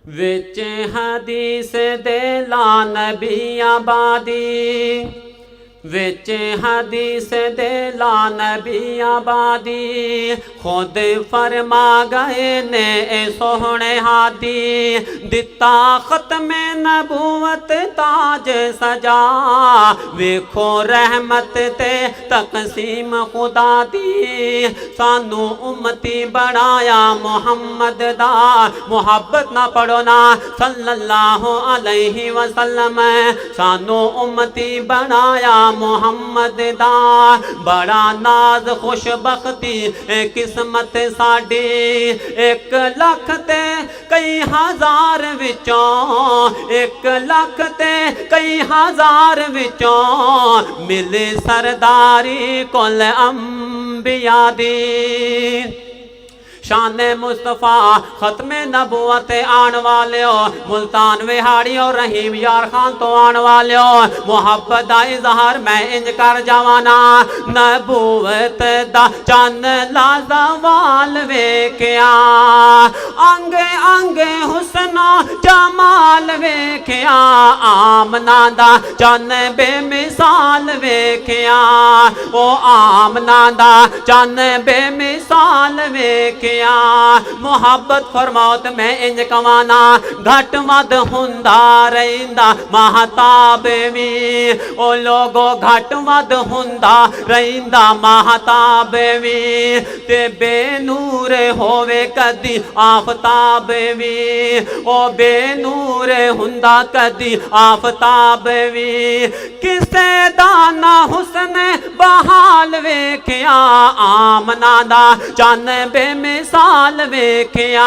विच हदीस दे ला नबी आबादी, विच हदीस दे ला नबी आबादी, खुद फरमा गए ने सोहने हादी, दिता खत्मे नबूवत ताज सजा, वेखो रहमत ते तकसीम खुदा दी, सानू उम्मती बनाया मुहम्मद दा, मुहब्बत ना पढ़ो ना सल्लल्लाहु अलैहि वसल्लम, सानू उम्मती बनाया मुहम्मद दा, बड़ा नाज खुशबख्ती किस्मत साडी, 1 लाख ते कई हजार विचों, 1 लाख ते कई हजार विचों, मिले सरदारी कुल अंबिया दी, शान मुस्तफ़ा खत्मे नबूवत आन वाले हो, मुल्तान विहाड़ी और रहीम यार खान तो आन वाले हो, मुहब्बत दा इजहार मैं इंज कर जावाना, नबूवत दा चन लाजवाल वेख्या, अंगे अंगे हुस्नो जमाल वेख्या, आमना दा चन बेमिसाल वेख्या, ओ आमना दा चन बेमिसाल वेख्या, मुहब्बत फरमौत मैं इंज कवाना, घट मद हुंदा रहिंदा महताब वी, ओ लोगो घट मद हुंदा रहिंदा महताब वी, ते बेनूर होवे कदी आफताब वी, ओ बेनूर हुंदा कदी आफताब वी, किसे दाना हुस्न बहाल वेख्या, आमना दा चन बेमिसाल वेख्या,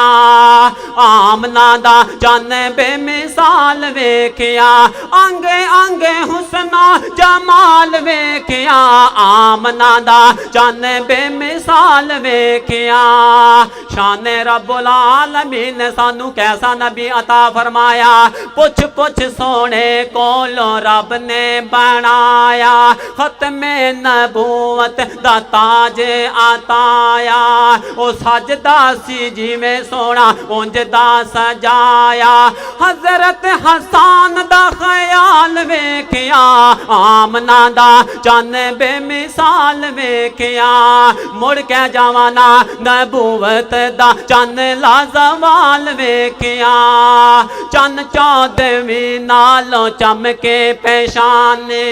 आमना दा चन बेमिसाल वेख्या, अंगे अंगे हुस्ना जमाल वेख्या, आमना दा चन बेमिसाल वेख्या, शान रब्बुल आलमीन ने सानू कैसा नबी अता फरमाया, पुछ पुछ सोने कोलो रब ने बनाया, खत्मे नबूवत दा ताज आताया, ओ सजदा सी जिवें सोना उंज दा सजाया, हजरत हसन दा ख्याल वेख्या, आमना दा चन बेमिसाल वेख्या, मुड़ के जावाना नबूवत दा चन लाजवाल वेख्या, चन चौदहवीं नालों चमके पेशाने,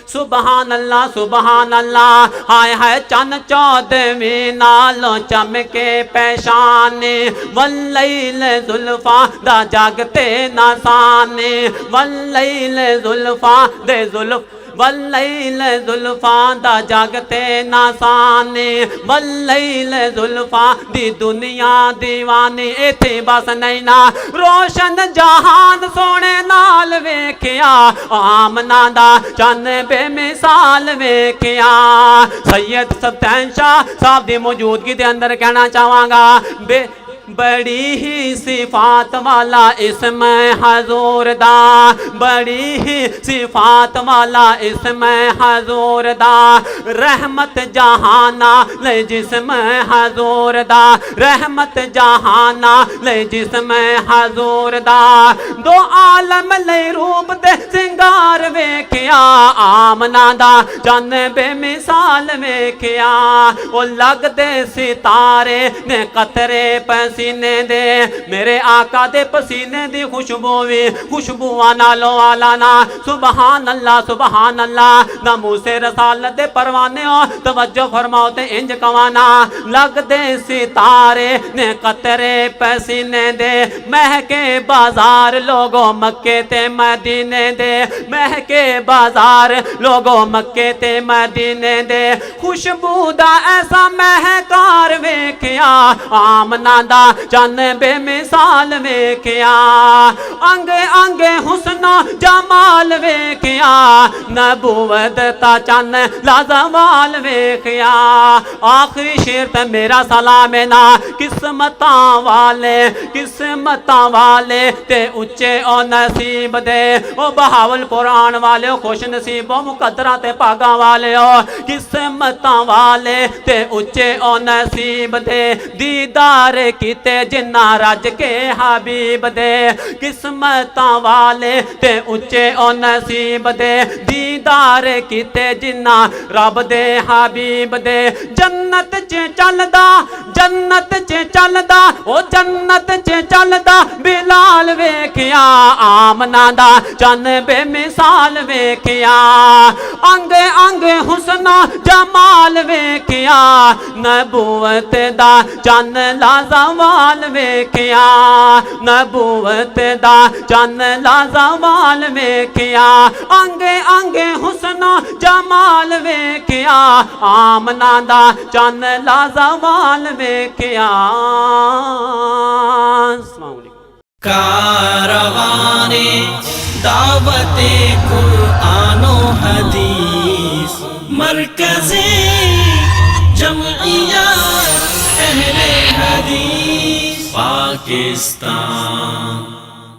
सुबहान अल्लाह सुबहान अल्लाह, हाय हाय चन चौदहवीं नालों चमके पेशाने, वल्लैल जुल्फा दा जगते नासाने, वल्लैल जुल्फा दे जुल्फ, वल्लैल जुल्फा दा जगते नासाने, वल्लैल जुल्फा दी दुनिया दीवानी, इथे बस नहीं ना रोशन जहान सोने नाल वेख्या, आमना दा चन बेमिसाल वेख्या, सैयद सल्तान शाह साहब दी मौजूदगी दे अंदर कहना चाहांगा, बड़ी ही सिफात वाला इसम हजूर दा, बड़ी ही सिफात वाला इसम हजूर दा, रहमत जहाना ले जिस्म हजूर दा, रहमत जहाना ले जिस्म हजूर दा, दो आलम ले रूप दे सिंगार वेख्या, आमना दा चन बेमिसाल वेख्या, ओ लगदे सितारे ने कतरे पसीने दे, मेरे आका दे पसीने दी खुशबू वी खुशबुआ नालों आला ना, सुबहान अल्लाह ना मूसे रसालत दे परवाने हो, तवज्जो फरमाओ ते इंज कवाना, लगदे सितारे ने कतरे पसीने दे, महके बाजार लोगो मक्के ते मदीने दे, महके बाजार लोगो मक्के ते मदीने दे, खुशबू दा ऐसा महकार वेख्या, आमना दा चन बेमिसाल वेख्या, अंगे अंगे हुस्नो जमाल वेख्या, नबूवत ता चन लाजवाल वेख्या, आखिरी शेर ते मेरा सलाम है ना, किस्मतां वाले ते उच्चे ओ नसीब दे, ओ बहावल कुरान वाले खुश नसीबो मुकद्दरा ते भागा वाले हो, किस्मतां वाले ते उच्चे ओ नसीब दे, दीदार की कीते जिन्ना रज के हबीब दे। किस्मतां वाले ते उच्चे ओ नसीब दे, दीदार कीते जिन्ना रब दे हबीब दे। जन्नत च चलदा, जन्नत च चलदा, ओ जन्नत च चलदा बिलाल वेखिया, आमना दा चन बेमिसाल वेखिया। अंग अंग हुस्ना जमाल वेखिया, नबूवत दा चन लाजवाल वेखिया, नबूवत दा चन लाजवाल वेखिया। अंग अंग हुस्ना जमाल वेखिया, आमना दा चन लाजवाल वेखिया। कारवाने दावते कुरानो हदीस, मरकज़े जमइयत अहले हदीस पाकिस्तान।